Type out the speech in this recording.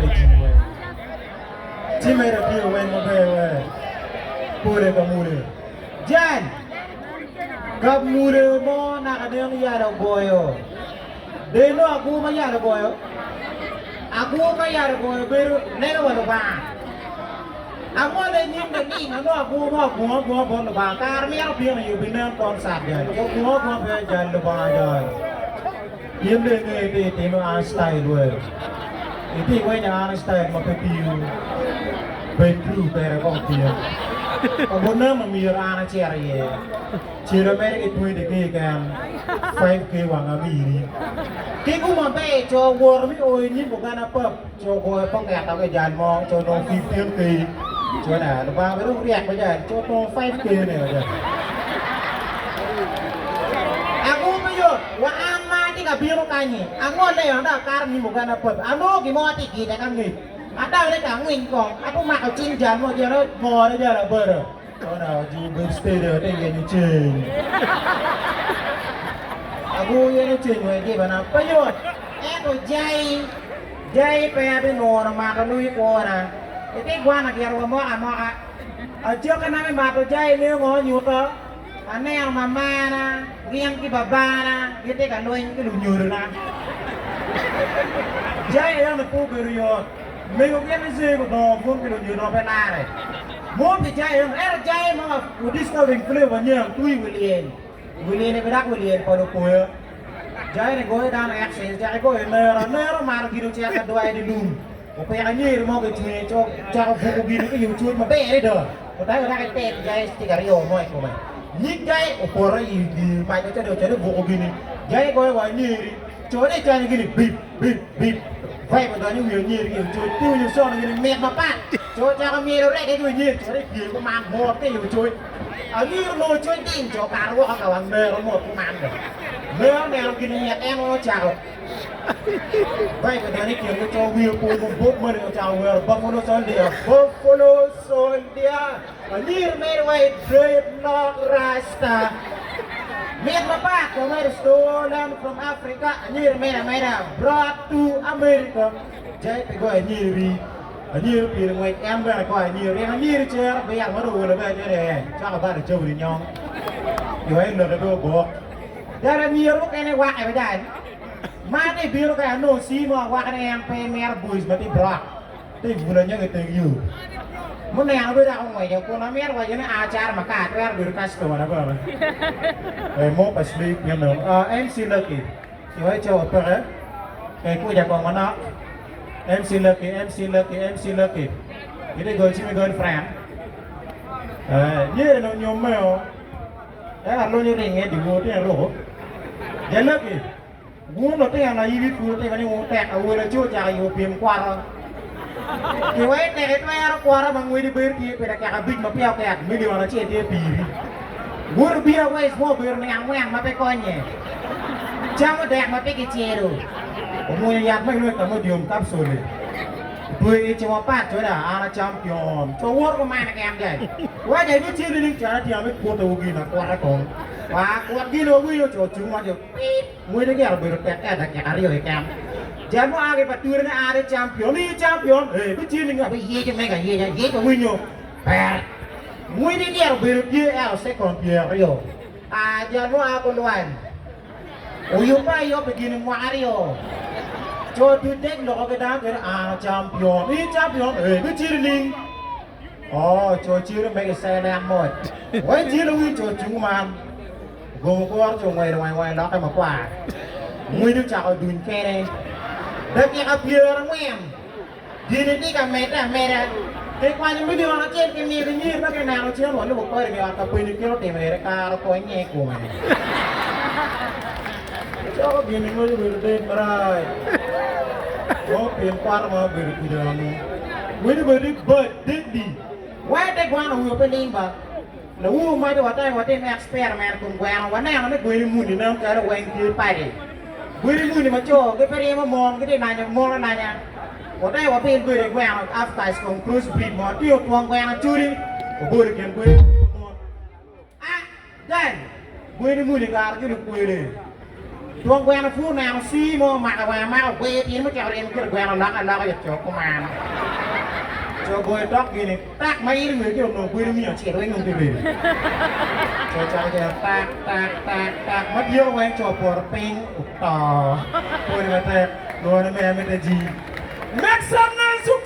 jiwe chimera pio wen mabewe pure kamure jan kamure mo nakadeng yara boyo deno aku ma yara boyo beru nero wala ba aku le nyim de ni no aku mo bon ba kar mi au pio yu binan konsat ya mo be jan lo ba ya yim de nge de no an style we itu gue jangan style mau petiu betul berekong dia kemudian memilih anak ceri ciri mereka itu ini kan 5K wang amiri kita mau be cowok mi oh ini bukan apa cowok pengen tahu ke jalan mau cowok 15K cowok dah lepas itu riak aja cowok 5K ni aja aku punya wah gak biru kanye, aku ada yang ada karena bukan apa, aku gimana tinggi dengan ni, ada yang tak ngingkong, aku makan cincin mau jadi mau aja lah ber, orang jiwa sepeda tinggi nyucing, aku yang nyucing lagi mana, penyut, aku jai payah orang makan lui kora, itu gua nak kira mau aja kena makan jai ni mau nyuta. Ane yang mama na, yang ki baba na, kita kan doain ke dunia na. Jai yang nak beru yo, mengko yang mesti ko pun ke dunia na penare. Mau jai yang jai mau discovering flavor nya tui William ni berak William pada koyo. Jai ni goy dan access, jai goy nero mar gidu cia ka doai di dum. Ko yang ni mau ke cini cok cara buku gini ke YouTube ma be ni dah. Ko tahu dah ke jai stigario moi ko mai. Nhích jai opora di mai cho dia buku gini jai kau yang ni coba ni cari gini bip vai pada ni ni coba tu ni soal gini mek apa coba cara miru rek itu ni coba dia kau mampu ke you coba ani lo coba ting coba karu kawan mer mo tu mampu mer gini ni em mau cakap vai pada ni dia coba wir pun mer cakap bangun soal dia follow soal dia Alir merway dreadlock rasta. Mir apa? Kemarin stolen from Africa. Alir mera brought to America. Jai pego aniri. Aniri pilih muat ember kau aniri cer. Biar maru boleh betul deh. Cakap pada jauh di nyong. Yohain dah tu bok. Darah miru kene wak apa dah? Mana biru kayak no si mau wak kene yang pemer buis berarti brak. Tapi bulannya kita you. Muốn nào bây giờ không ngoài giờ cô nói mét qua cho nó char mà cả cái được customer đó vợ rồi mốt phải sleep nhưng nữa em xin lỗi chị hãy cho tôi đấy cái cô già còn mà nó em xin lỗi cái này gọi chị mới gọi friend như là nó nhôm mèo đấy là luôn như này nghe điều vô thế là lỗ giờ lỡ kì muốn nó thế là y biết phụ thế cái này muốn tẹt ở ngoài là chưa chạy vô phim qua rồi Kiwai teket mayar kuara mangui di berki pada kayak big mapiau kayak milion aja dia biri. Gur biar wes mau ber mengang mape konye. Jangan dek mape kecil. Umumnya yang mai kamu diam kapsul. Bui cuma pat coba anak champion. Cowok pemain kayak dia. Wah jadi kecil ini cara dia ambil foto gini kuara kong. Wah kuat gini gue yo cuma jo. Gue ni dia bertek ada kayak Aryo kayak. Jangan mau agak paturnya ada champion, kecil ni apa ye je mereka ye ke winyo, ni dia berdia second year yo, jangan mau aku luan, uyup yo begini mau Aryo, coba tu tek lo kita champion, kecil ni, coba ciri mereka saya nak mod, wah ciri ni coba cuma, gomor cuma wai lo kan makwa, ni tu cakap dun kere. Dah kira biar orang di ni kan mera. Kalau yang video nak cek ni nak kena cek mana bukan ni atau pun ni kira temera kar kau ni aku mana. Coba gini mulu berdeh berai. Oh pempar mah berpidang. Wini beri berdeh di. Wah dek gua nak uyu pelimba. Lalu macam watai eksperimen kum gua yang mana yang gue muni nam cara gua yang kiri pade. Gue ni macam, kita pergi mong, kita nanya, Watai wapin gue gue yang after conclusive bid mau tiup tuang gue yang curi, gue yang gue, dan gue ni muni kar jadi gue ni, tuang gue anak pun yang si mau mak mau gue ini mau cari yang gue anak ya cok kemana cok gue dok gini tak main gue kira mau gue ini yang cewek yang tuh cok aja tak mat yo gue coba ping utah gue nih gue nih minta ji make some noise